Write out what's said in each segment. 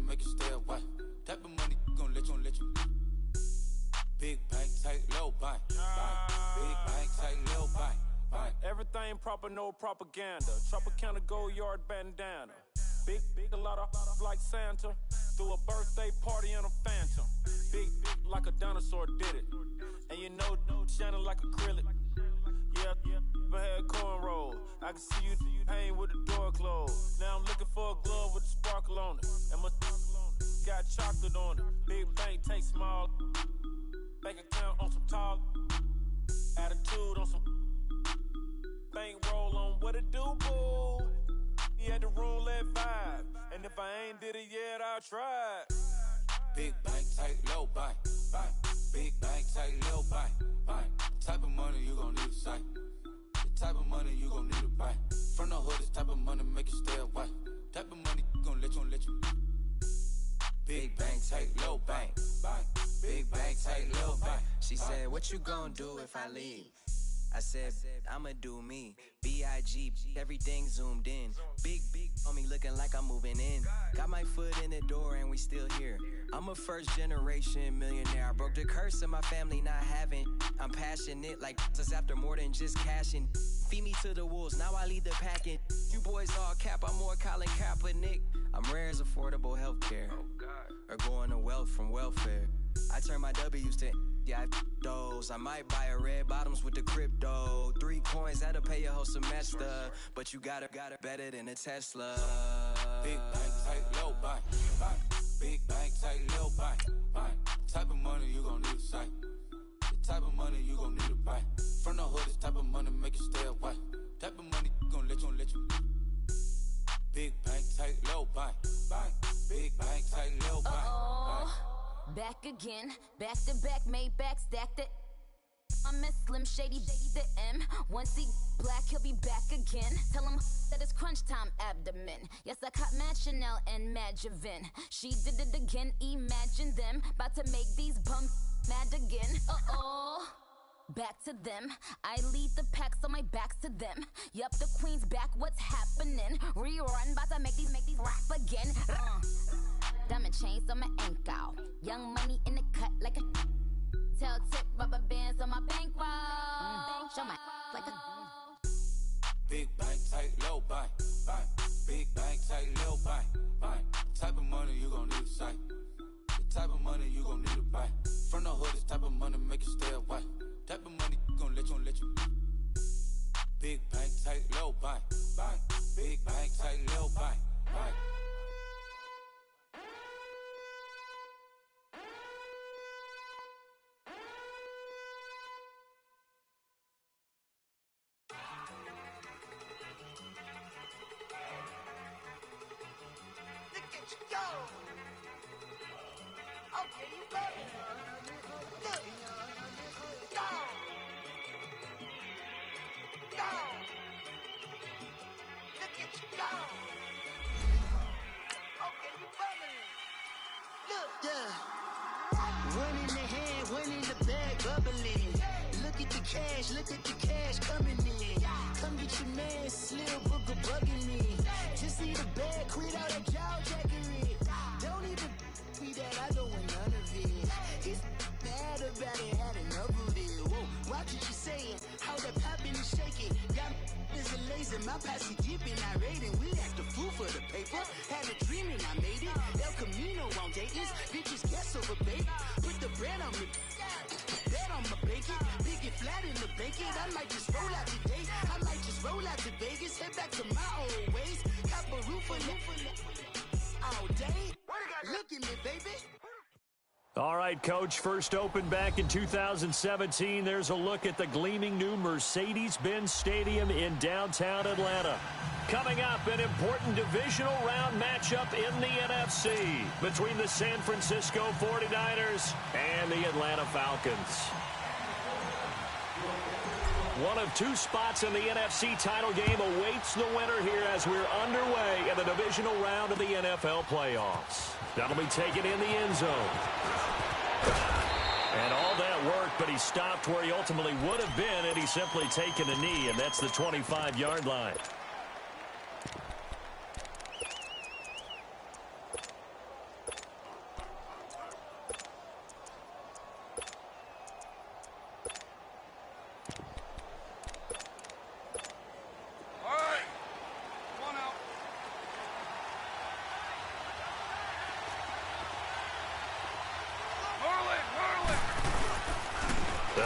make you stay away. Type of money gon' let you. Big bank, tight, low bank. Big bank, tight, low bank. Everything proper, no propaganda. Tropicana gold yard bandana. Big, a lot of like Santa. Threw a birthday party in a phantom. Big, like a dinosaur did it. And you know, shining like acrylic. Yeah, I had cornrow. I can see you hang with the door closed. Now I'm looking for a glove with a sparkle on it. And my got chocolate on it. Big bank, take small. Bank account on some talk. Attitude on some. Bank roll on what it do, boo. He had the roulette vibe. And if I ain't did it yet, I'll try. Big bank, tight, low bank. Big bank, tight, low bank. Type of money you gon' need to sight. The type of money you gon' need to buy. From the hood, this type of money make you stay away. Type of money gon' let you. Big bank, tight, low bank. Big bank, tight, low bank. She said, what you gon' do if I leave? I said, I'ma do me. B.I.G. Everything zoomed in. Big on me looking like I'm moving in. Got my foot in the door and we still here. I'm a first generation millionaire. I broke the curse of my family not having. I'm passionate like this after more than just cashing. Feed me to the wolves, now I lead the packing. You boys all cap, I'm more Colin Kaepernick. I'm rare as affordable healthcare. Or going to wealth from welfare. I turn my W's to those. I might buy a red bottoms with the crypto. 3 coins, that'll pay your whole semester. But you got it better than a Tesla. Big bank, tight, low bank. Big bank, tight, low bank. Type of money you gon' need to sight. The type of money you gon' need to buy. From the hood, this type of money make you stay away. Type of money gon' let you. Big bank, tight, low bank. Big bank, tight, low bank. Back again, back to back, made back, stacked it. I'm Miss Slim Shady, the M. Once he black, he'll be back again. Tell him that it's crunch time abdomen. Yes, I caught Mad Chanel and Mad Javin. She did it again, imagine them. About to make these bums mad again. Back to them. I lead the pack, so my back's to them. Yup, the queen's back, what's happening? Rerun, about to make these rap again. Diamond chains on my ankle. Young money in the cut like a tail tip, rubber bands on my bankroll. Show my like a big bank, tight, low bank. Big bank, tight, low bank. Type of money you gon' need to sight. The type of money you gon' need to buy. From the hood, this type of money make you stay away. Type of money gon' let you. Big bank, tight, low bank. Big bank, tight, low bank. Look at the cash coming in. Come get your man, Slim Booker bugging me. Just need a bag, quit all that jaw jackery. Don't even be that, I don't want none of it. He's mad about it, had enough of it. Whoa, watch what you saying, how that poppin' and shaking. Got is a laser, my posse dipping, I raiding. We act a fool for the paper. Had a dream and I made it. El Camino on Dayton's, bitches guess over bait. Put the bread on me. I'ma bake it, big and flat in the bacon. I might just roll out today. I might just roll out to Vegas, head back to my old ways. Cop a roof all day. Look at me, baby. All right, Coach, first opened back in 2017. There's a look at the gleaming new Mercedes-Benz Stadium in downtown Atlanta. Coming up, an important divisional round matchup in the NFC between the San Francisco 49ers and the Atlanta Falcons. One of 2 spots in the NFC title game awaits the winner here as we're underway in the divisional round of the NFL playoffs. That'll be taken in the end zone. And all that work, but he stopped where he ultimately would have been had he simply taken a knee, and that's the 25-yard line.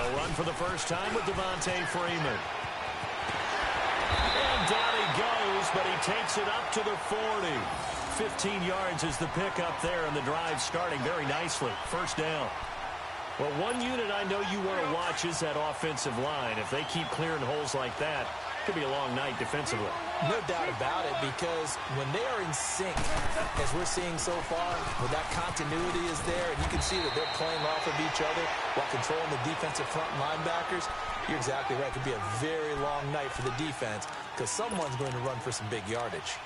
They'll run for the first time with Devontae Freeman. And down he goes, but he takes it up to the 40. 15 yards is the pickup there, and the drive starting very nicely. First down. Well, one unit I know you want to watch is that offensive line. If they keep clearing holes like that, it could be a long night defensively. No doubt about it, because when they are in sync, as we're seeing so far, where that continuity is there, and you can see that they're playing off of each other while controlling the defensive front linebackers, you're exactly right. It could be a very long night for the defense because someone's going to run for some big yardage.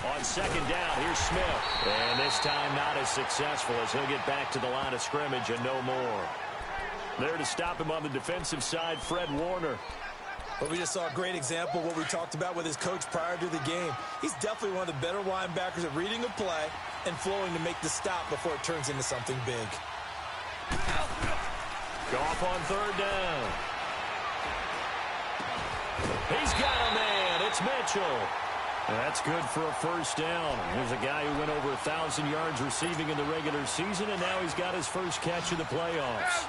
On second down, here's Smith. And this time not as successful as he'll get back to the line of scrimmage and no more. There to stop him on the defensive side, Fred Warner. But we just saw a great example of what we talked about with his coach prior to the game. He's definitely one of the better linebackers at reading a play and flowing to make the stop before it turns into something big. Goff on third down. He's got a man. It's Mitchell. That's good for a first down. Here's a guy who went over 1,000 yards receiving in the regular season, and now he's got his first catch of the playoffs.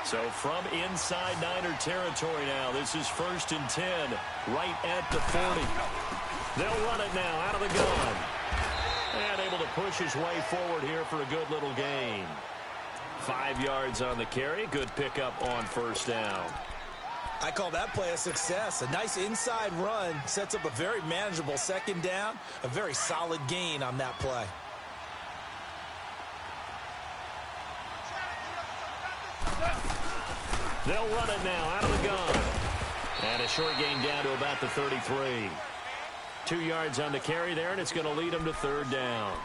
So from inside Niner territory now, this is 1st and 10, right at the 40. They'll run it now out of the gun. And able to push his way forward here for a good little gain. 5 yards on the carry. Good pickup on first down. I call that play a success. A nice inside run sets up a very manageable second down. A very solid gain on that play. They'll run it now out of the gun. And a short gain down to about the 33. 2 yards on the carry there, and it's going to lead them to third down.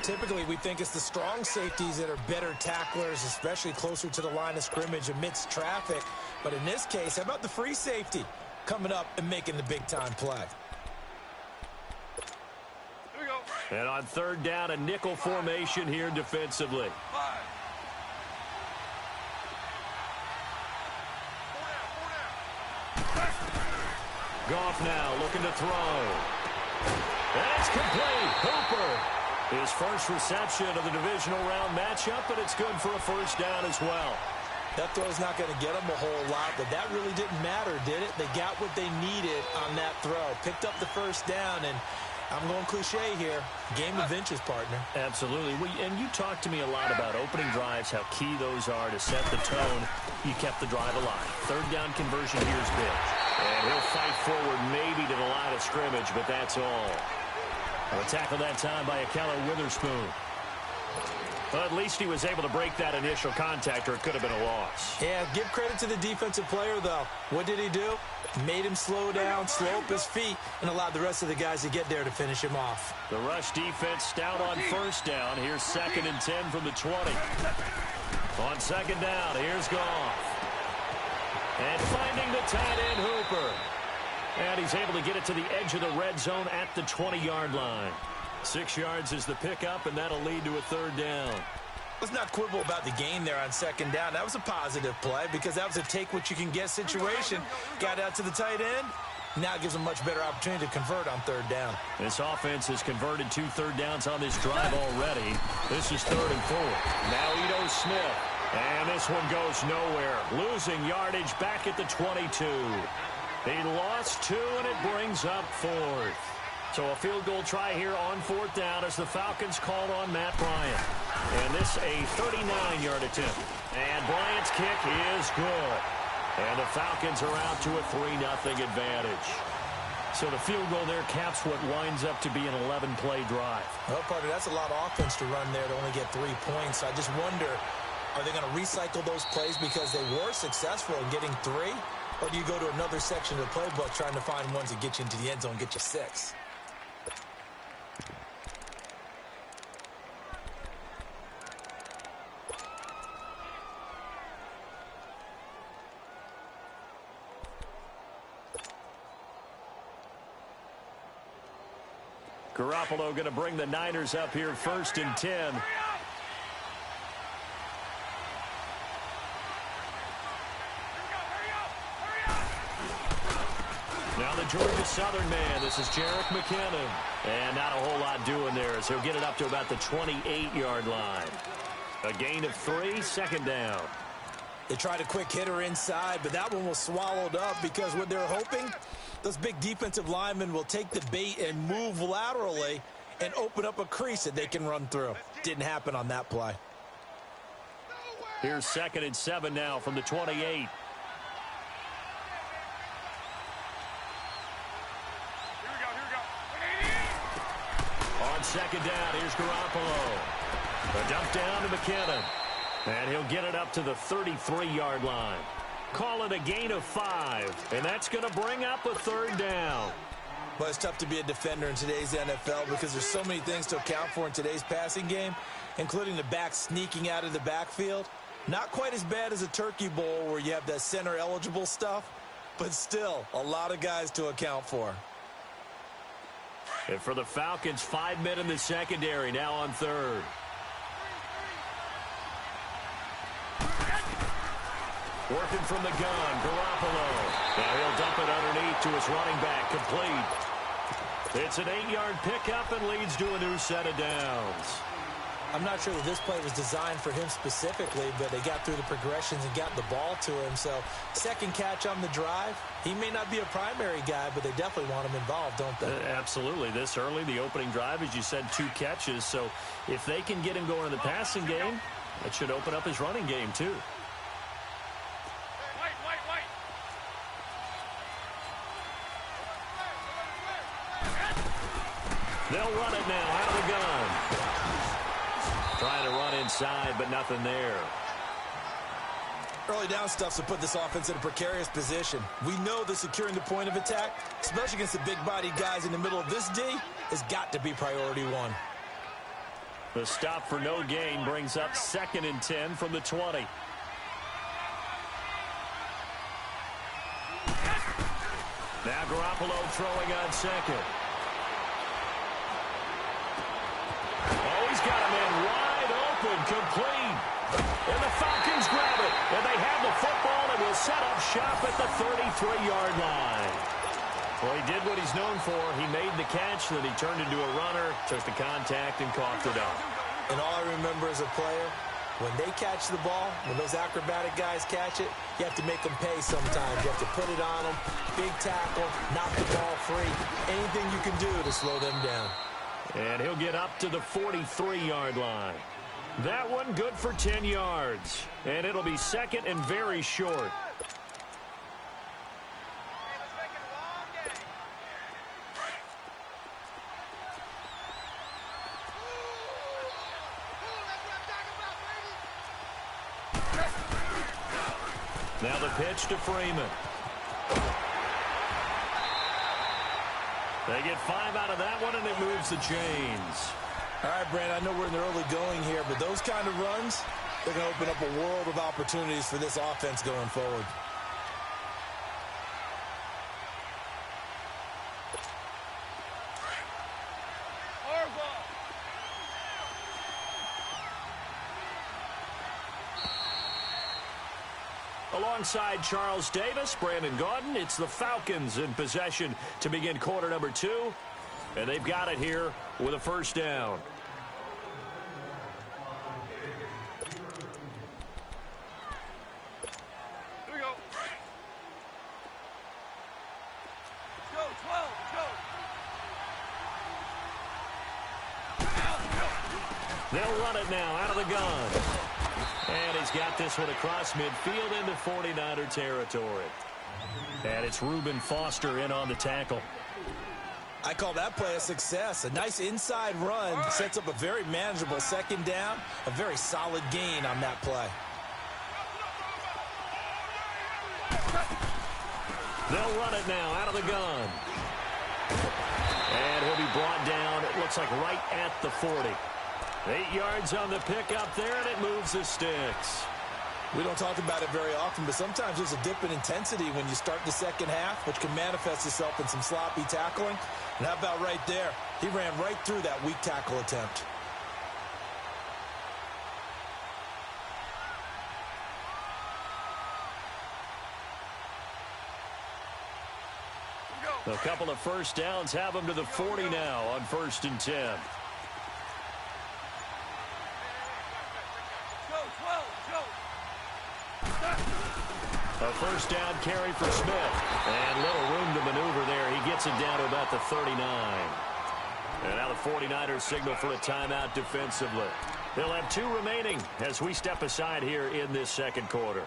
Typically, we think it's the strong safeties that are better tacklers, especially closer to the line of scrimmage amidst traffic. But in this case, how about the free safety coming up and making the big-time play? Here we go. And on third down, a nickel formation here defensively. Goff now looking to throw. That's complete. Hooper. His first reception of the divisional round matchup, but it's good for a first down as well. That throw's not going to get them a whole lot, but that really didn't matter, did it? They got what they needed on that throw. Picked up the first down, and I'm going cliche here. Game of inches, partner. Absolutely. And you talked to me a lot about opening drives, how key those are to set the tone. You kept the drive alive. Third down conversion here is big. And he'll fight forward maybe to the line of scrimmage, but that's all. A tackle that time by Akello Witherspoon. Well, at least he was able to break that initial contact, or it could have been a loss. Yeah, give credit to the defensive player, though. What did he do? Made him slow down, slow up his feet, and allowed the rest of the guys to get there to finish him off. The rush defense stout on first down. Here's 2nd and 10 from the 20. On second down, here's Goff. And finding the tight end, Hooper. And he's able to get it to the edge of the red zone at the 20-yard line. 6 yards is the pickup, and that'll lead to a third down. Let's not quibble about the gain there on second down. That was a positive play because that was a take-what-you-can-get situation. Got out to the tight end. Now it gives them a much better opportunity to convert on third down. This offense has converted 2 third downs on this drive already. This is 3rd and 4. Now Ito Smith. And this one goes nowhere. Losing yardage back at the 22. He lost 2, and it brings up 4th. So a field goal try here on 4th down as the Falcons called on Matt Bryant. And this a 39-yard attempt. And Bryant's kick is good. And the Falcons are out to a 3-0 advantage. So the field goal there caps what winds up to be an 11-play drive. Well, partner, that's a lot of offense to run there to only get 3 points. I just wonder, are they going to recycle those plays because they were successful in getting 3? Or do you go to another section of the playbook trying to find ones that get you into the end zone and get you 6? Garoppolo going to bring the Niners up here 1st and 10. Now the Georgia Southern man. This is Jerick McKinnon. And not a whole lot doing there as he'll get it up to about the 28-yard line. A gain of 3, 2nd down. They tried a quick hitter inside, but that one was swallowed up because what they're hoping, those big defensive linemen will take the bait and move laterally and open up a crease that they can run through. Didn't happen on that play. Here's 2nd and 7 now from the 28. On 2nd down, here's Garoppolo. A dump down to McKinnon. And he'll get it up to the 33-yard line. Call it a gain of 5. And that's going to bring up a 3rd down. But it's tough to be a defender in today's NFL because there's so many things to account for in today's passing game, including the back sneaking out of the backfield. Not quite as bad as a turkey bowl where you have that center-eligible stuff, but still a lot of guys to account for. And for the Falcons, 5 men in the secondary, now on 3rd. Working from the gun, Garoppolo. Now he'll dump it underneath to his running back, complete. It's an 8-yard pickup and leads to a new set of downs. I'm not sure that this play was designed for him specifically, but they got through the progressions and got the ball to him. So, second catch on the drive. He may not be a primary guy, but they definitely want him involved, don't they? Absolutely. This early, the opening drive, as you said, 2 catches. So, if they can get him going in the passing game, that should open up his running game, too. They'll run it now out of the gun. Trying to run inside, but nothing there. Early down stuff to put this offense in a precarious position. We know that securing the point of attack, especially against the big-bodied guys in the middle of this D, has got to be priority 1. The stop for no gain brings up 2nd and 10 from the 20. Now Garoppolo throwing on 2nd. Oh, he's got him in wide open, complete. And the Falcons grab it. And they have the football and will set up shop at the 33-yard line. Well, he did what he's known for. He made the catch, then he turned into a runner, took the contact, and coughed it up. And all I remember as a player, when they catch the ball, when those acrobatic guys catch it, you have to make them pay sometimes. You have to put it on them, big tackle, knock the ball free. Anything you can do to slow them down. And he'll get up to the 43-yard line. That one good for 10 yards. And it'll be 2nd and very short. Now the pitch to Freeman. They get 5 out of that one, and it moves the chains. All right, Brand, I know we're in the early going here, but those kind of runs, they're going to open up a world of opportunities for this offense going forward. Alongside Charles Davis, Brandon Gaudin, it's the Falcons in possession to begin quarter number 2. And they've got it here with a 1st down. Here we go. Go, 12, go. They'll run it now out of the gun. And he's got this one across midfield into 49er territory. And it's Reuben Foster in on the tackle. I call that play a success. A nice inside run sets up a very manageable 2nd down. A very solid gain on that play. They'll run it now out of the gun. And he'll be brought down, it looks like right at the 40. 8 yards on the pickup there, and it moves the sticks. We don't talk about it very often, but sometimes there's a dip in intensity when you start the second half, which can manifest itself in some sloppy tackling. And how about right there? He ran right through that weak tackle attempt. A couple of first downs have them to the 40 now on 1st and 10. A first down carry for Smith. And little room to maneuver there. He gets it down to about the 39. And now the 49ers signal for a timeout defensively. They'll have 2 remaining as we step aside here in this second quarter.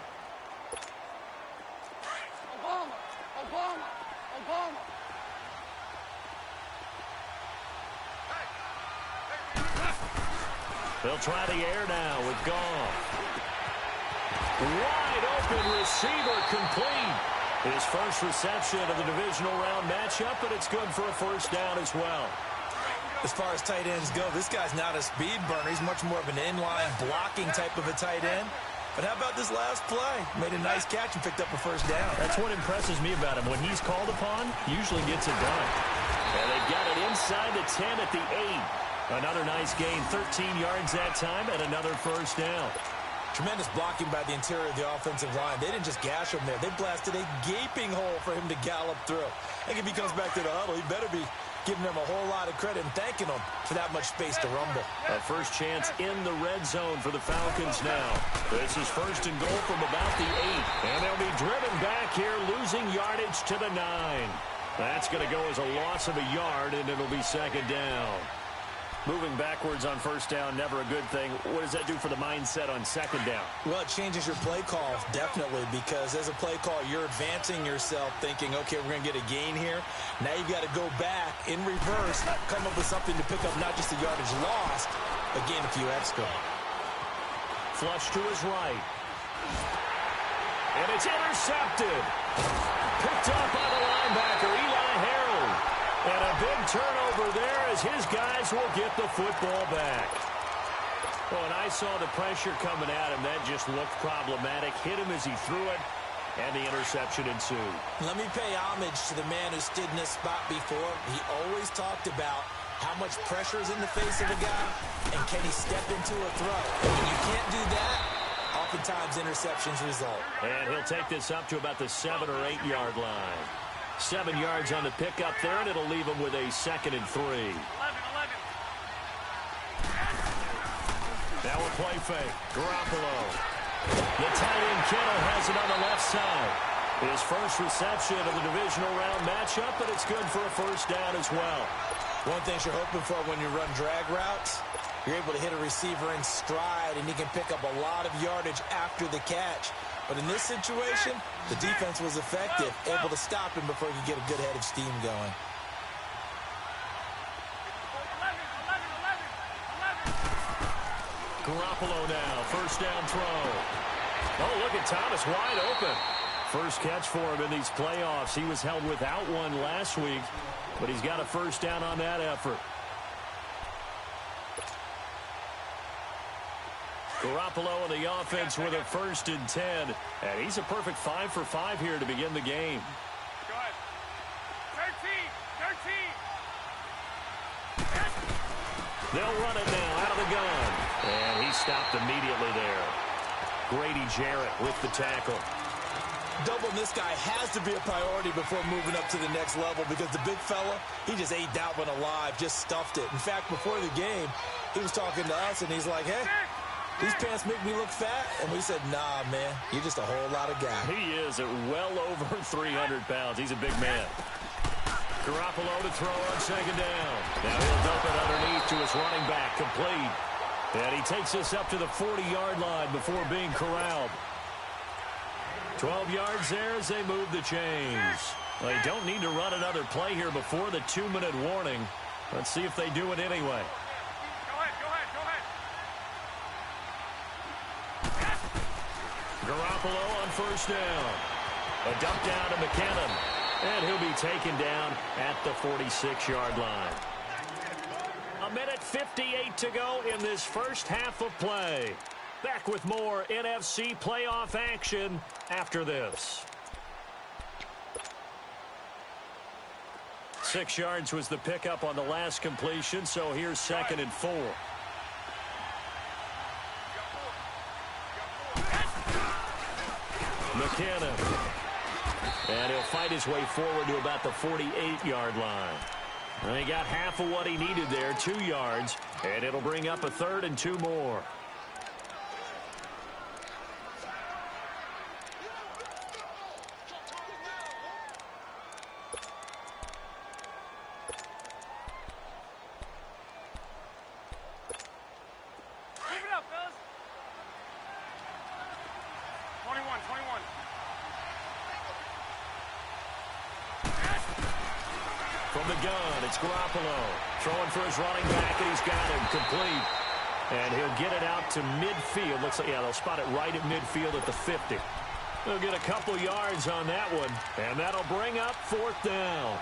They'll try the air now with Goff. Wide open receiver complete. His first reception of the divisional round matchup, but it's good for a first down as well. As far as tight ends go, this guy's not a speed burner. He's much more of an inline blocking type of a tight end. But how about this last play? Made a nice catch and picked up a first down. That's what impresses me about him. When he's called upon, usually gets it done. And they've got it inside the 10 at the 8. Another nice gain, 13 yards that time, and another first down. Tremendous blocking by the interior of the offensive line. They didn't just gash him there. They blasted a gaping hole for him to gallop through. I think if he comes back to the huddle, he better be giving them a whole lot of credit and thanking them for that much space to rumble. A first chance in the red zone for the Falcons now. This is 1st and goal from about the 8. And they'll be driven back here, losing yardage to the 9. That's going to go as a loss of a yard, and it'll be 2nd down. Moving backwards on first down, never a good thing. What does that do for the mindset on 2nd down? Well, it changes your play call, definitely, because as a play call, you're advancing yourself thinking, okay, we're going to get a gain here. Now you've got to go back in reverse, come up with something to pick up not just the yardage lost, but gain a few extra. Flush to his right. And it's intercepted. Picked up by the linebacker, Eli Harold. And a big turnover there as his guys will get the football back. Oh, and I saw the pressure coming at him. That just looked problematic. Hit him as he threw it, and the interception ensued. Let me pay homage to the man who stood in this spot before. He always talked about how much pressure is in the face of a guy, and can he step into a throw. When you can't do that, oftentimes interceptions result. And he'll take this up to about the 7 or 8 yard line. 7 yards on the pickup there, and it'll leave him with a 2nd and 3. 11. Now a play fake. Garoppolo. The tight end Kittle has it on the left side. His first reception of the divisional round matchup, but it's good for a first down as well. One thing you're hoping for when you run drag routes, you're able to hit a receiver in stride, and he can pick up a lot of yardage after the catch. But in this situation, the defense was effective, able to stop him before he could get a good head of steam going. Garoppolo now, first down throw. Oh, look at Thomas, wide open. First catch for him in these playoffs. He was held without one last week, but he's got a first down on that effort. Garoppolo in the offense with a 1st and 10. And he's a perfect 5 for 5 here to begin the game. Go ahead. 13. They'll run it now out of the gun. And he stopped immediately there. Grady Jarrett with the tackle. Doubling this guy has to be a priority before moving up to the next level, because the big fella, he just ate that one alive, just stuffed it. In fact, before the game, he was talking to us, and he's like, hey, these pants make me look fat. And we said, nah, man, you're just a whole lot of guy. He is at well over 300 pounds. He's a big man. Garoppolo to throw on 2nd down. Now he'll dump it underneath to his running back, complete. And he takes this up to the 40-yard line before being corralled. 12 yards there as they move the chains. They don't need to run another play here before the 2-minute warning. Let's see if they do it anyway. Garoppolo on first down. A dump down to McKinnon. And he'll be taken down at the 46-yard line. 1:58 to go in this first half of play. Back with more NFC playoff action after this. 6 yards was the pickup on the last completion, so here's 2nd and 4. McKinnon. And he'll fight his way forward to about the 48-yard line. And he got half of what he needed there, 2 yards, and it'll bring up a 3rd and 2 more. From the gun, it's Garoppolo. Throwing for his running back, and he's got him complete. And he'll get it out to midfield. Looks like, yeah, they'll spot it right at midfield at the 50. They'll get a couple yards on that one, and that'll bring up 4th down.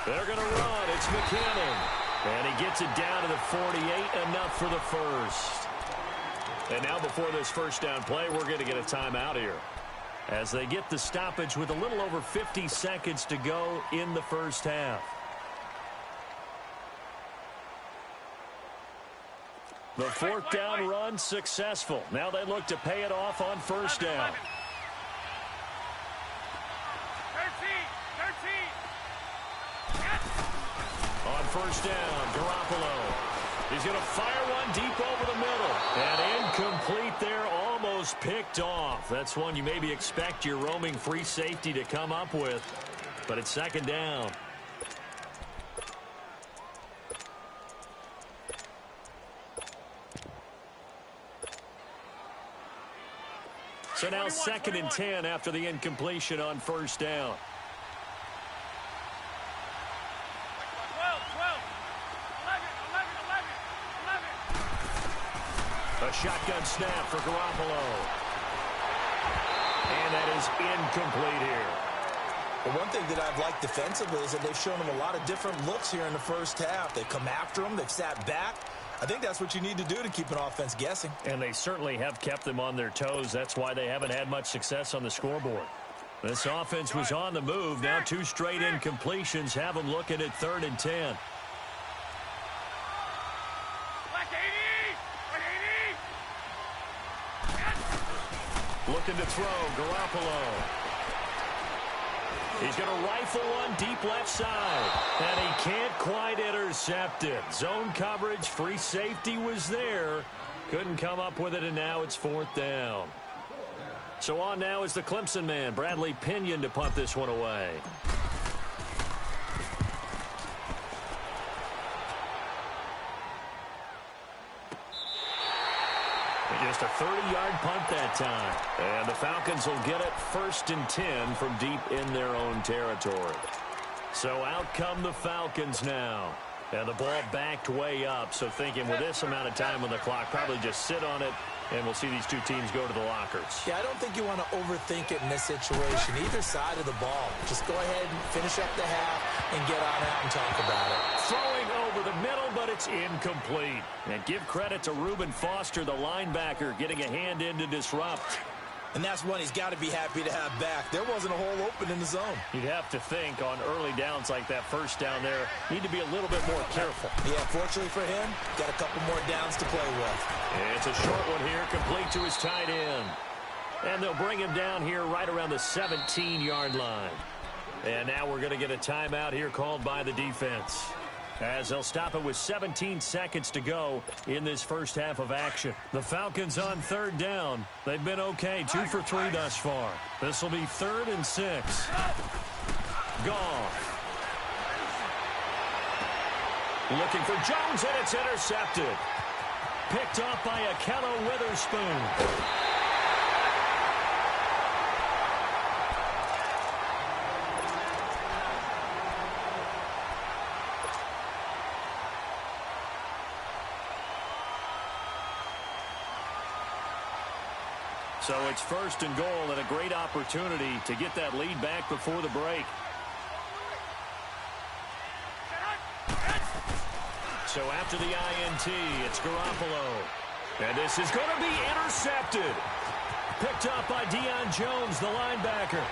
They're going to run. It's McKinnon. And he gets it down to the 48, enough for the first. And now before this first down play, we're going to get a timeout here, as they get the stoppage with a little over 50 seconds to go in the first half. The 4th down run successful. Now they look to pay it off on first down. 13. On first down, Garoppolo. He's going to fire one deep over the middle. And incomplete there, almost picked off. That's one you maybe expect your roaming free safety to come up with. But it's 2nd down. So now 2nd and 10 after the incompletion on first down. 11. A shotgun snap for Garoppolo. And that is incomplete here. Well, one thing that I've liked defensively is that they've shown them a lot of different looks here in the first half. They've come after them. They've sat back. I think that's what you need to do to keep an offense guessing. And they certainly have kept them on their toes. That's why they haven't had much success on the scoreboard. This offense was on the move. Now 2 straight incompletions have them looking at 3rd and 10. Looking to throw, Garoppolo. He's going to rifle one deep left side. And he can't quite intercept it. Zone coverage, free safety was there. Couldn't come up with it, and now it's 4th down. So on now is the Clemson man, Bradley Pinion, to punt this one away. Just a 30-yard punt that time. And the Falcons will get it 1st and 10 from deep in their own territory. So out come the Falcons now. And the ball backed way up. So thinking with this amount of time on the clock, probably just sit on it, and we'll see these 2 teams go to the lockers. Yeah, I don't think you want to overthink it in this situation. Either side of the ball. Just go ahead and finish up the half and get on out and talk about it. Throwing over the middle, but it's incomplete. And give credit to Reuben Foster, the linebacker, getting a hand in to disrupt. And that's one he's got to be happy to have back. There wasn't a hole open in the zone. You'd have to think on early downs like that first down there, need to be a little bit more careful. Yeah, fortunately for him, got a couple more downs to play with. It's a short one here, complete to his tight end. And they'll bring him down here right around the 17-yard line. And now we're going to get a timeout here called by the defense, as they'll stop it with 17 seconds to go in this first half of action. The Falcons on 3rd down. They've been okay, 2 for 3 thus far. This will be 3rd and 6. Goff. Looking for Jones, and it's intercepted. Picked off by Akello Witherspoon. So it's first and goal and a great opportunity to get that lead back before the break. So after the INT, it's Garoppolo. And this is going to be intercepted. Picked up by Deion Jones, the linebacker.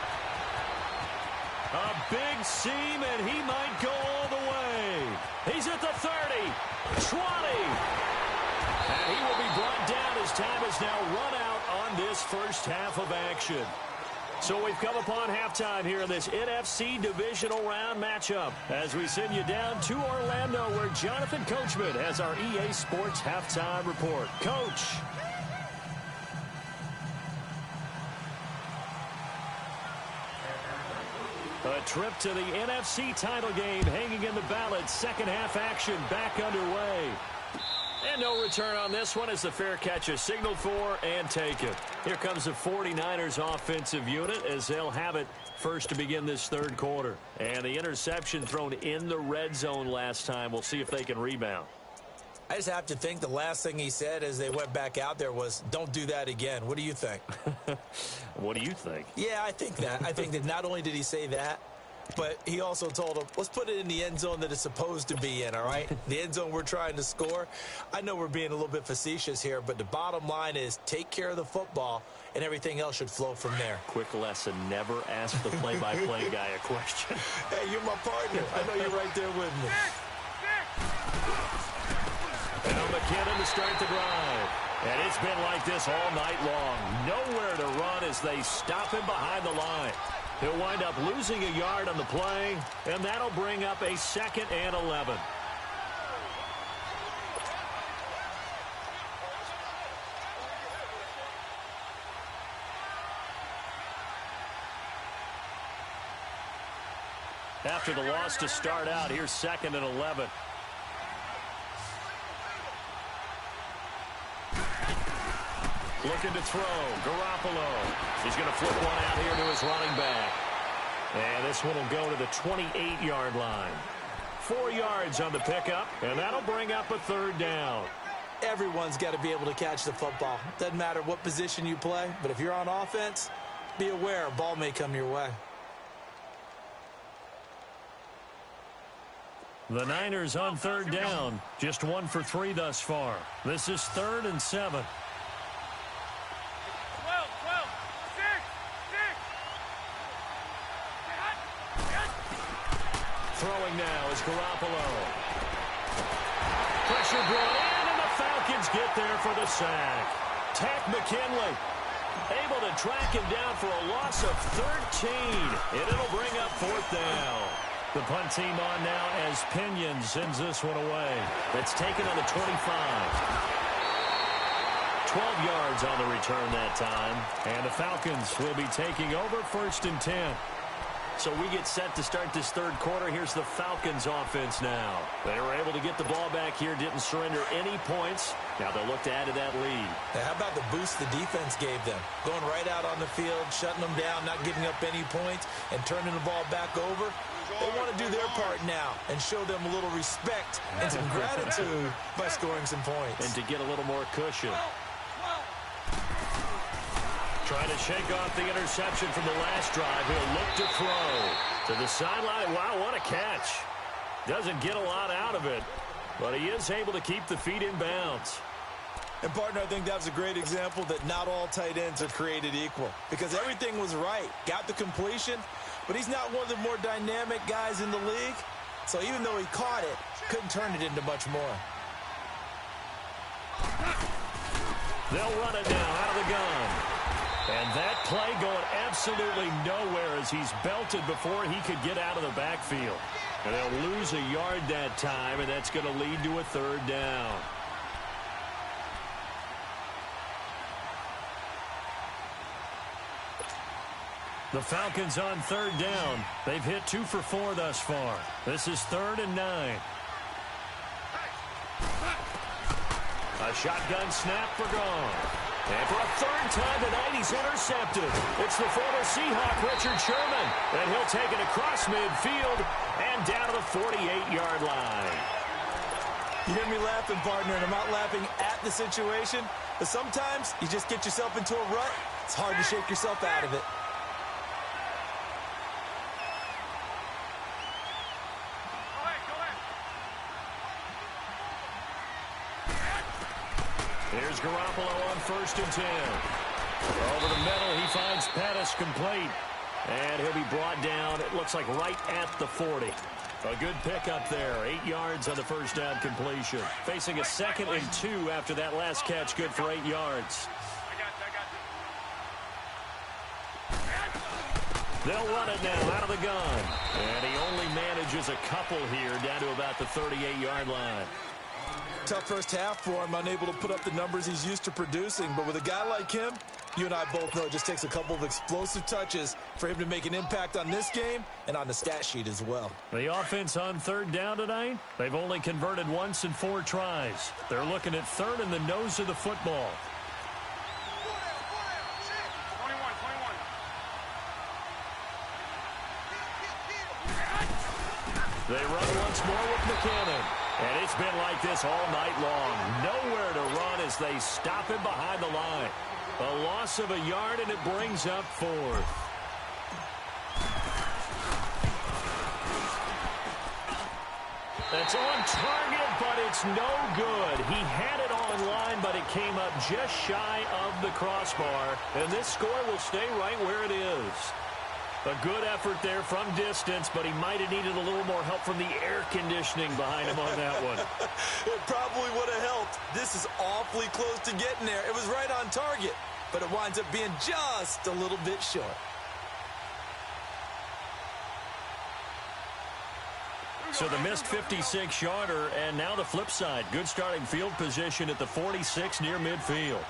A big seam, and he might go all the way. He's at the 30, 20. And he will be brought down as time has now run out on this first half of action. So we've come upon halftime here in this NFC Divisional Round matchup as we send you down to Orlando where Jonathan Coachman has our EA Sports Halftime Report. Coach. A trip to the NFC title game hanging in the balance. Second half action back underway. And no return on this one as the fair catch is signaled for and taken. Here comes the 49ers offensive unit as they'll have it first to begin this third quarter. And the interception thrown in the red zone last time. We'll see if they can rebound. I just have to think the last thing he said as they went back out there was, don't do that again. What do you think? What do you think? Yeah, I think that. I think that not only did he say that, but he also told him, let's put it in the end zone that it's supposed to be in, all right? The end zone we're trying to score. I know we're being a little bit facetious here, but the bottom line is take care of the football, and everything else should flow from there. Quick lesson, never ask the play-by-play guy a question. Hey, you're my partner. I know you're right there with me. Now McKinnon to start the drive. And it's been like this all night long. Nowhere to run as they stop him behind the line. He'll wind up losing a yard on the play, and that'll bring up a 2nd and 11. After the loss to start out, here's 2nd and 11. Looking to throw. Garoppolo. He's going to flip one out here to his running back. And this one will go to the 28-yard line. 4 yards on the pickup, and that'll bring up a 3rd down. Everyone's got to be able to catch the football. Doesn't matter what position you play, but if you're on offense, be aware a ball may come your way. The Niners on 3rd down. Just 1 for 3 thus far. This is 3rd and 7. Throwing now is Garoppolo. Pressure brought in, and the Falcons get there for the sack. Tack McKinley able to track him down for a loss of 13, and it'll bring up 4th down. The punt team on now as Pinion sends this one away. That's taken on the 25. 12 yards on the return that time, and the Falcons will be taking over 1st and 10. So we get set to start this third quarter. Here's the Falcons offense now. They were able to get the ball back here, didn't surrender any points. Now they'll look to add to that lead. Now, how about the boost the defense gave them? Going right out on the field, shutting them down, not giving up any points, and turning the ball back over. They want to do their part now and show them a little respect and some gratitude by scoring some points. And to get a little more cushion. Trying to shake off the interception from the last drive. He'll look to throw to the sideline. Wow, what a catch. Doesn't get a lot out of it, but he is able to keep the feet in bounds. And, partner, I think that was a great example that not all tight ends are created equal because everything was right. Got the completion, but he's not one of the more dynamic guys in the league. So even though he caught it, couldn't turn it into much more. They'll run it now out of the gun. And that play going absolutely nowhere as he's belted before he could get out of the backfield. And they'll lose a yard that time, and that's going to lead to a third down. The Falcons on third down. They've hit 2 for 4 thus far. This is 3rd and 9. A shotgun snap for gone. And for a third time tonight, he's intercepted. It's the former Seahawk, Richard Sherman. And he'll take it across midfield and down to the 48-yard line. You hear me laughing, partner, and I'm not laughing at the situation, but sometimes you just get yourself into a rut It's hard to shake yourself out of it. Here's Garoppolo on 1st and 10. Over the middle, he finds Pettis complete. And he'll be brought down, it looks like right at the 40. A good pickup there. 8 yards on the first down completion. Facing a 2nd and 2 after that last catch, good for 8 yards. They'll run it now out of the gun. And he only manages a couple here down to about the 38-yard line. Tough first half for him, unable to put up the numbers he's used to producing. But with a guy like him, you and I both know it just takes a couple of explosive touches for him to make an impact on this game and on the stat sheet as well. The offense on 3rd down tonight, they've only converted once in 4 tries. They're looking at 3rd in the nose of the football. 21. They run once more with McKinnon. And it's been like this all night long. Nowhere to run as they stop him behind the line. A loss of a yard, and it brings up 4th. That's on target, but it's no good. He had it on line, but it came up just shy of the crossbar. And this score will stay right where it is. A good effort there from distance, but he might have needed a little more help from the air conditioning behind him on that one. It probably would have helped. This is awfully close to getting there. It was right on target, but it winds up being just a little bit short. So the missed 56-yarder, and now the flip side. Good starting field position at the 46 near midfield.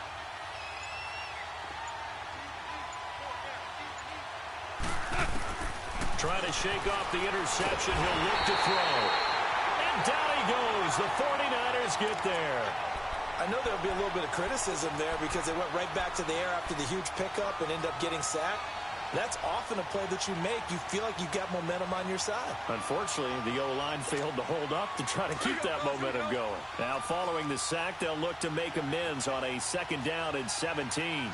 Trying to shake off the interception. He'll look to throw. And down he goes. The 49ers get there. I know there'll be a little bit of criticism there because they went right back to the air after the huge pickup and end up getting sacked. That's often a play that you make. You feel like you've got momentum on your side. Unfortunately, the O-line failed to hold up to try to keep that momentum going. Now, following the sack, they'll look to make amends on a 2nd down and 17.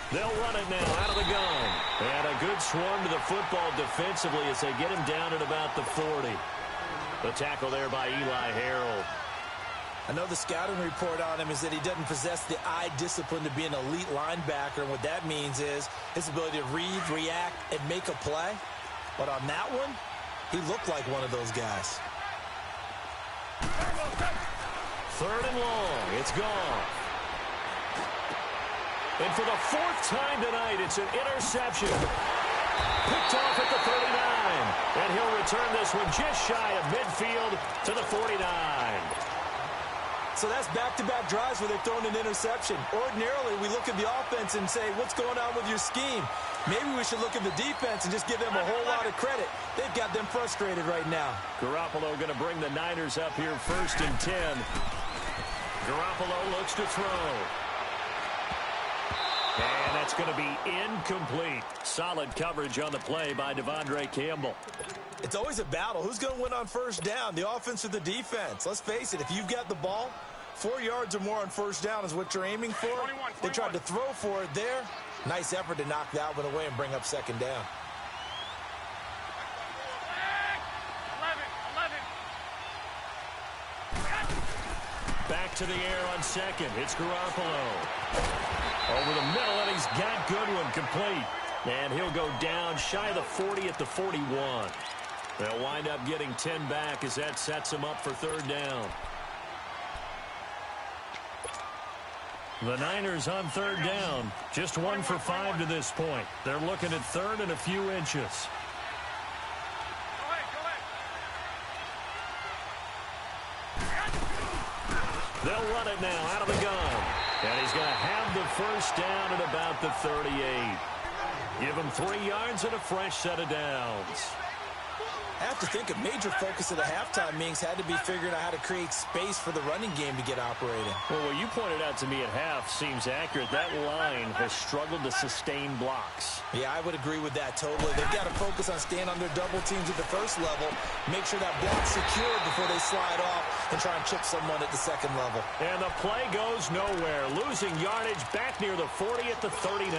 They'll run it now out of the gun. And a good swarm to the football defensively as they get him down at about the 40. The tackle there by Eli Harold. I know the scouting report on him is that he doesn't possess the eye discipline to be an elite linebacker. And what that means is his ability to read, react, and make a play. But on that one, he looked like one of those guys. 3rd and long. It's gone. And for the 4th time tonight, it's an interception. Picked off at the 39. And he'll return this one just shy of midfield to the 49. So that's back-to-back drives where they've thrown an interception. Ordinarily, we look at the offense and say, what's going on with your scheme? Maybe we should look at the defense and just give them a whole lot of credit. They've got them frustrated right now. Garoppolo going to bring the Niners up here 1st and 10. Garoppolo looks to throw. And that's going to be incomplete. Solid coverage on the play by Devondre Campbell. It's always a battle. Who's going to win on 1st down, the offense or the defense? Let's face it, if you've got the ball, 4 yards or more on 1st down is what you're aiming for. 21. They tried to throw for it there. Nice effort to knock that one away and bring up 2nd down. 11. Back to the air on 2nd. It's Garoppolo. Over the middle, and he's got Goodwin complete. And he'll go down shy of the 40 at the 41. They'll wind up getting 10 back as that sets them up for 3rd down. The Niners on 3rd down. Just 1 for 5 to this point. They're looking at 3rd and a few inches. They'll run it now out of the gun. And he's going to have the 1st down at about the 38. Give him 3 yards and a fresh set of downs. I have to think a major focus of the halftime meetings had to be figuring out how to create space for the running game to get operating. Well, what you pointed out to me at half seems accurate. That line has struggled to sustain blocks. Yeah, I would agree with that totally. They've got to focus on staying on their double teams at the first level, make sure that block's secured before they slide off and try and chip someone at the second level. And the play goes nowhere, losing yardage back near the 40 at the 39.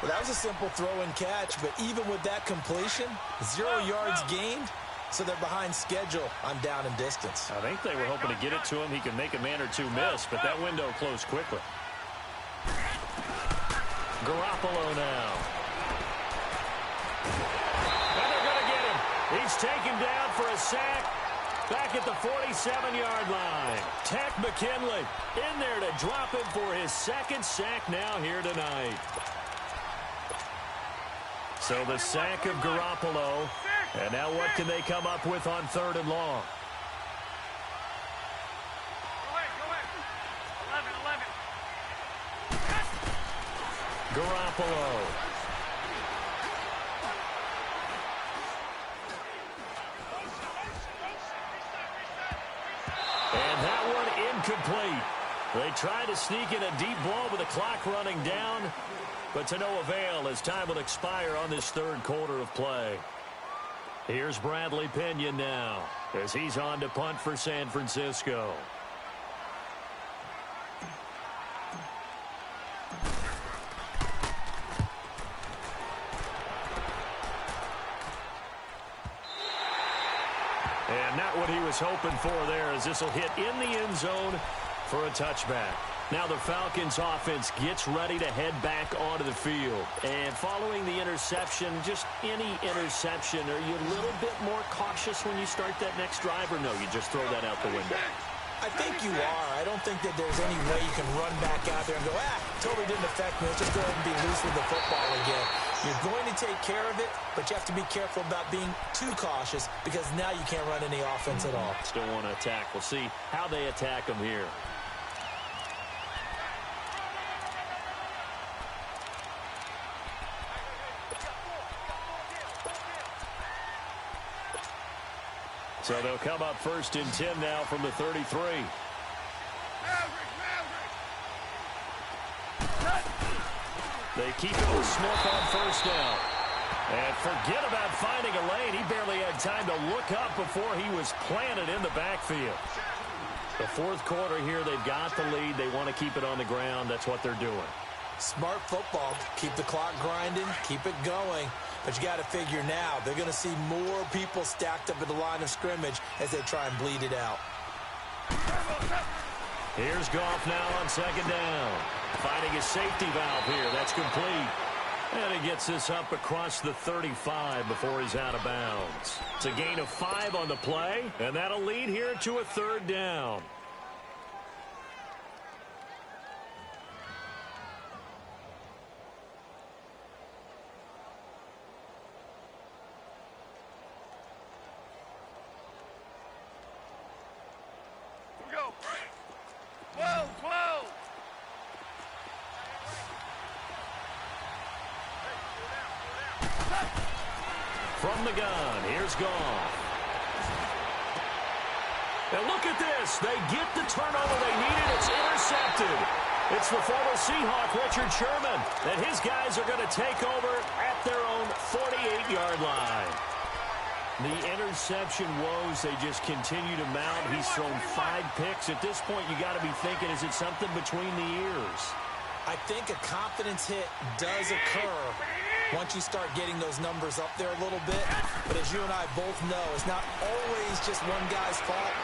Well, that was a simple throw and catch, but even with that completion, 0 yards gained, so they're behind schedule on down and distance. I think they were hoping to get it to him. He could make a man or two miss, but that window closed quickly. Garoppolo now. And they're going to get him. He's taken down for a sack back at the 47-yard line. Tech McKinley in there to drop him for his second sack now here tonight. So the sack of Garoppolo, and now what can they come up with on 3rd and long? Garoppolo. And that one incomplete. They tried to sneak in a deep ball with the clock running down, but to no avail as time will expire on this 3rd quarter of play. Here's Bradley Pinion now as he's on to punt for San Francisco. And not what he was hoping for there, as this will hit in the end zone for a touchback. Now the Falcons offense gets ready to head back onto the field. And following the interception, just any interception, are you a little bit more cautious when you start that next drive, or no, you just throw that out the window? I think you are. I don't think that there's any way you can run back out there and go, totally didn't affect me. Let's just go ahead and be loose with the football again. You're going to take care of it, but you have to be careful about being too cautious because now you can't run any offense at all. Still want to attack. We'll see how they attack them here. So they'll come up 1st and 10 now from the 33. They keep it with Smith on 1st down. And forget about finding a lane. He barely had time to look up before he was planted in the backfield. The 4th quarter here, they've got the lead. They want to keep it on the ground. That's what they're doing. Smart football. Keep the clock grinding. Keep it going. But you got to figure now, they're going to see more people stacked up at the line of scrimmage as they try and bleed it out. Here's Goff now on 2nd down. Finding a safety valve here. That's complete. And he gets this up across the 35 before he's out of bounds. It's a gain of 5 on the play, and that'll lead here to a 3rd down. From the gun, here's Goff. And look at this. They get the turnover they needed. It's intercepted. It's the former Seahawk, Richard Sherman, and his guys are going to take over at their own 48-yard line. The interception woes, they just continue to mount. He's thrown 5 picks. At this point, you got to be thinking, is it something between the ears? I think a confidence hit does occur once you start getting those numbers up there a little bit. But as you and I both know, it's not always just one guy's fault.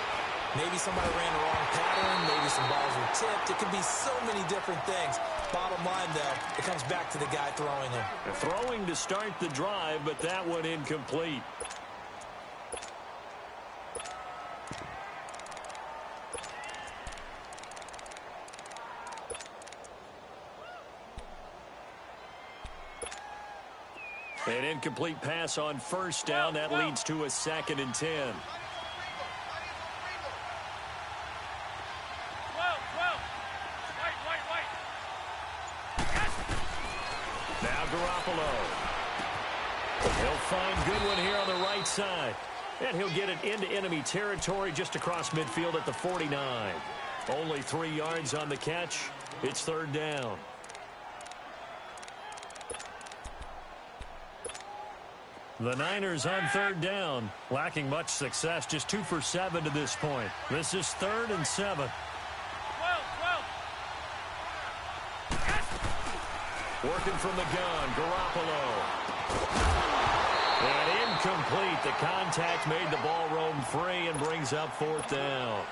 Maybe somebody ran the wrong pattern. Maybe some balls were tipped. It could be so many different things. Bottom line, though, it comes back to the guy throwing them. Throwing to start the drive, but that one incomplete. An incomplete pass on 1st down. That leads to a 2nd and 10. Now Garoppolo. He'll find Goodwin here on the right side. And he'll get it into enemy territory just across midfield at the 49. Only 3 yards on the catch. It's third down. The Niners on third down, lacking much success, just 2 for 7 to this point. This is 3rd and 7. Working from the gun, Garoppolo. And incomplete. The contact made the ball roam free and brings up 4th down.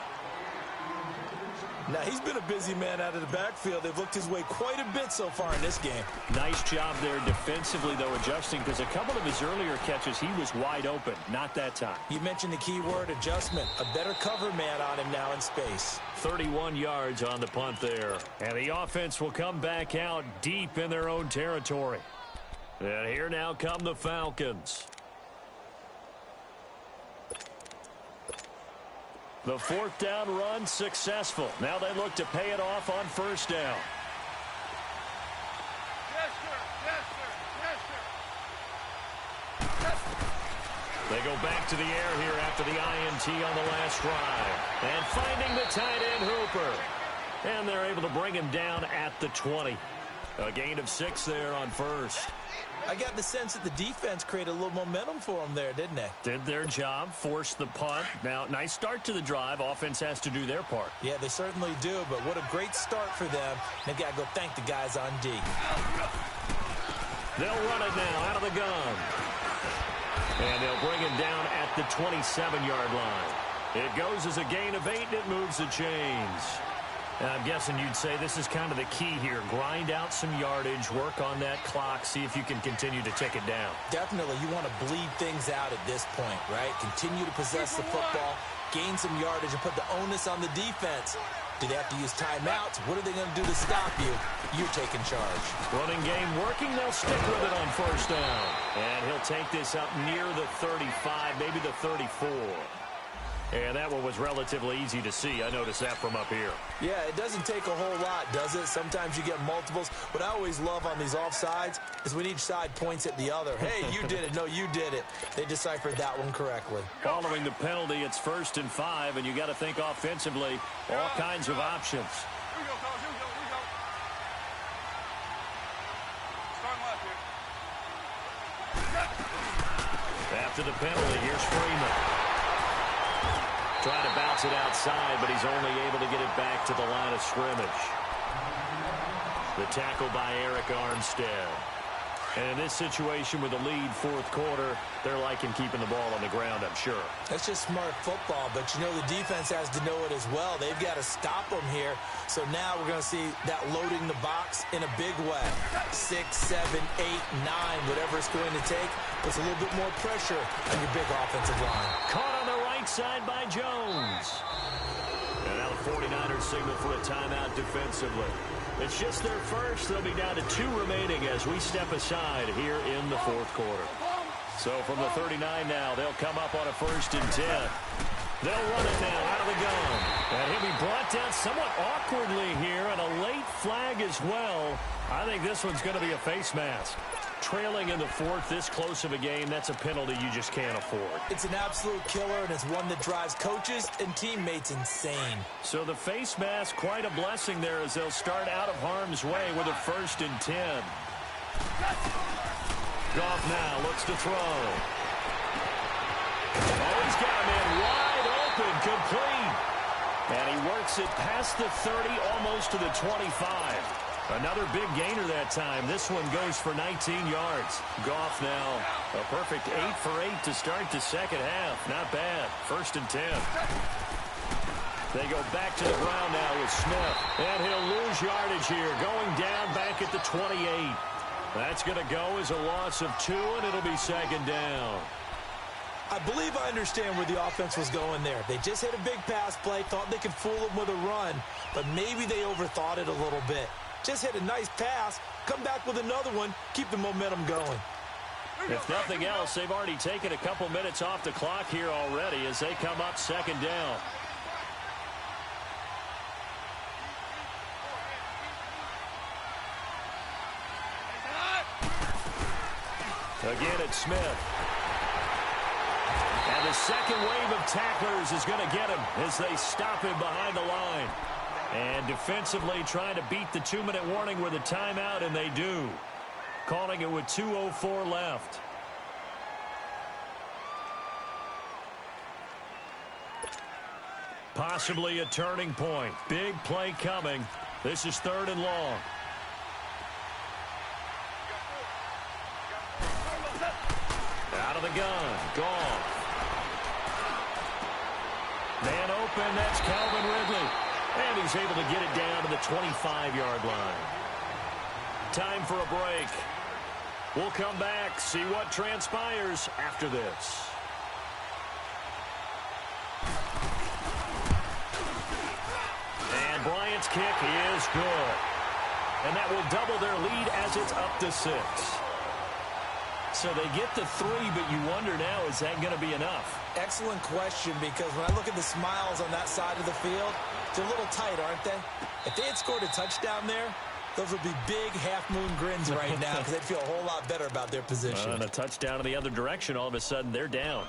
Now, he's been a busy man out of the backfield. They've looked his way quite a bit so far in this game. Nice job there defensively, though, adjusting, because a couple of his earlier catches, he was wide open. Not that time. You mentioned the key word, adjustment. A better cover man on him now in space. 31 yards on the punt there. And the offense will come back out deep in their own territory. And here now come the Falcons. The 4th down run successful. Now they look to pay it off on 1st down. Yes, sir. Yes, sir. Yes, sir. They go back to the air here after the INT on the last drive. And finding the tight end Hooper. And they're able to bring him down at the 20. A gain of 6 there on 1st. I got the sense that the defense created a little momentum for them there, didn't they? Did their job, forced the punt. Now, nice start to the drive. Offense has to do their part. Yeah, they certainly do, but what a great start for them. They've got to go thank the guys on D. They'll run it now out of the gun. And they'll bring him down at the 27-yard line. It goes as a gain of 8, and it moves the chains. And I'm guessing you'd say this is kind of the key here. Grind out some yardage, work on that clock, see if you can continue to tick it down. Definitely, you want to bleed things out at this point, right? Continue to possess the football, gain some yardage, and put the onus on the defense. Do they have to use timeouts? What are they going to do to stop you? You're taking charge. Running game working. They'll stick with it on 1st down. And he'll take this up near the 35, maybe the 34. And that one was relatively easy to see. I noticed that from up here. Yeah, it doesn't take a whole lot, does it? Sometimes you get multiples. What I always love on these offsides is when each side points at the other. Hey, you did it. No, you did it. They deciphered that one correctly. Following the penalty, it's 1st and 5, and you got to think offensively, all kinds of options. Here we go, fellas. Here we go. Here we go. Starting left here. After the penalty, here's Freeman. Trying to bounce it outside, but he's only able to get it back to the line of scrimmage. The tackle by Eric Armstead. And in this situation with the lead 4th quarter, they're liking keeping the ball on the ground, I'm sure. That's just smart football, but you know the defense has to know it as well. They've got to stop them here. So now we're going to see that loading the box in a big way. 6, 7, 8, 9, whatever it's going to take. Puts a little bit more pressure on your big offensive line. Caught on the right side by Jones. And now the 49ers signal for a timeout defensively. It's just their first. They'll be down to 2 remaining as we step aside here in the 4th quarter. So from the 39 now, they'll come up on a 1st and 10. They'll run it now out of the gun. And he'll be brought down somewhat awkwardly here, and a late flag as well. I think this one's going to be a face mask. Trailing in the 4th, this close of a game, that's a penalty you just can't afford. It's an absolute killer, and it's one that drives coaches and teammates insane. So the face mask, quite a blessing there as they'll start out of harm's way with a 1st and 10. Goff now looks to throw. Oh, he's got him in wide open, complete. And he works it past the 30, almost to the 25. Another big gainer that time. This one goes for 19 yards. Goff now a perfect 8 for 8 to start the second half. Not bad. 1st and 10. They go back to the ground now with Smith. And he'll lose yardage here. Going down back at the 28. That's going to go as a loss of 2, and it'll be 2nd down. I believe I understand where the offense was going there. They just hit a big pass play, thought they could fool them with a run, but maybe they overthought it a little bit. Just hit a nice pass, come back with another one, keep the momentum going. If nothing else, they've already taken a couple minutes off the clock here already as they come up 2nd down. Again, it's Smith. And the second wave of tacklers is going to get him as they stop him behind the line. And defensively trying to beat the 2-minute warning with a timeout, and they do. Calling it with 2:04 left. Possibly a turning point. Big play coming. This is 3rd and long. Out of the gun. Gone. Man open. That's Calvin Ridley. And he's able to get it down to the 25-yard line. Time for a break. We'll come back, see what transpires after this. And Bryant's kick is good. And that will double their lead as it's up to 6. So they get the 3, but you wonder now, is that going to be enough? Excellent question, because when I look at the smiles on that side of the field, they're a little tight, aren't they? If they had scored a touchdown there, those would be big half-moon grins right now because they'd feel a whole lot better about their position. And a touchdown in the other direction, all of a sudden they're down.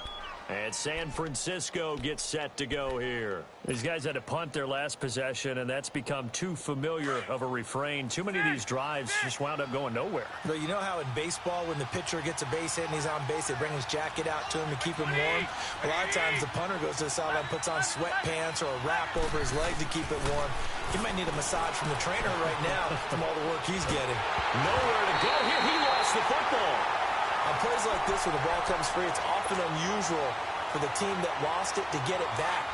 And San Francisco gets set to go here. These guys had to punt their last possession, and that's become too familiar of a refrain. Too many of these drives just wound up going nowhere. But you know how in baseball, when the pitcher gets a base hit and he's on base, they bring his jacket out to him to keep him warm? A lot of times the punter goes to the sideline, puts on sweatpants or a wrap over his leg to keep it warm. He might need a massage from the trainer right now from all the work he's getting. Nowhere to go here. He lost the football. On plays like this where the ball comes free, it's often unusual for the team that lost it to get it back.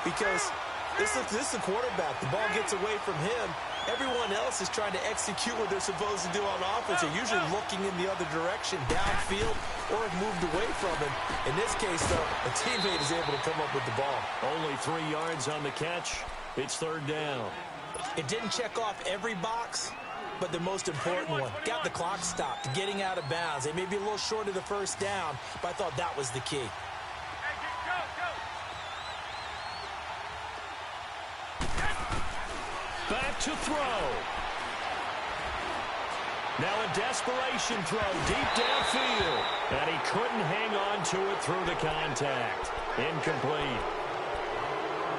Because this is the quarterback. The ball gets away from him. Everyone else is trying to execute what they're supposed to do on offense. They're usually looking in the other direction, downfield, or have moved away from him. In this case, though, a teammate is able to come up with the ball. Only 3 yards on the catch. It's 3rd down. It didn't check off every box, but the most important one. Got the clock stopped, getting out of bounds. They may be a little short of the first down, but I thought that was the key. Back to throw. Now a desperation throw deep downfield. And he couldn't hang on to it through the contact. Incomplete.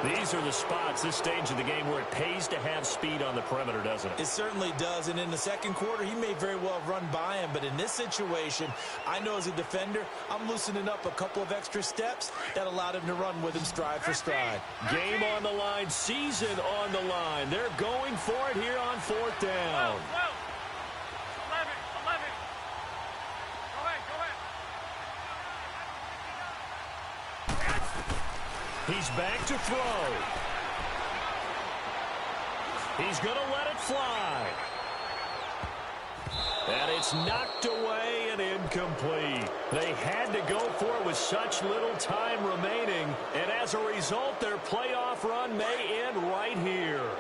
These are the spots, this stage of the game, where it pays to have speed on the perimeter, doesn't it? It certainly does, and in the second quarter, he may very well run by him, but in this situation, I know as a defender, I'm loosening up a couple of extra steps that allowed him to run with him stride for stride. Game on the line, season on the line. They're going for it here on 4th down. He's back to throw. He's going to let it fly. And it's knocked away and incomplete. They had to go for it with such little time remaining. And as a result, their playoff run may end right here.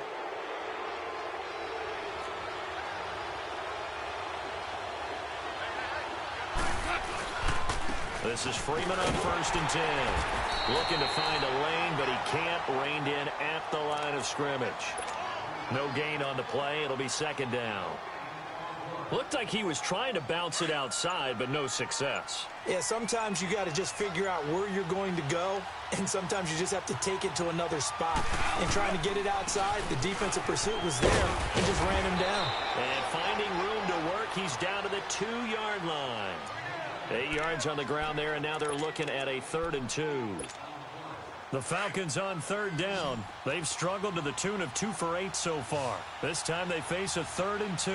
This is Freeman on 1st and 10. Looking to find a lane, but he can't. Reined in at the line of scrimmage. No gain on the play. It'll be 2nd down. Looked like he was trying to bounce it outside, but no success. Yeah, sometimes you got to just figure out where you're going to go, and sometimes you just have to take it to another spot. And trying to get it outside, the defensive pursuit was there and just ran him down. And finding room to work, he's down to the 2-yard line. 8 yards on the ground there, and now they're looking at a 3rd and 2. The Falcons on 3rd down. They've struggled to the tune of 2 for 8 so far. This time they face a 3rd and 2.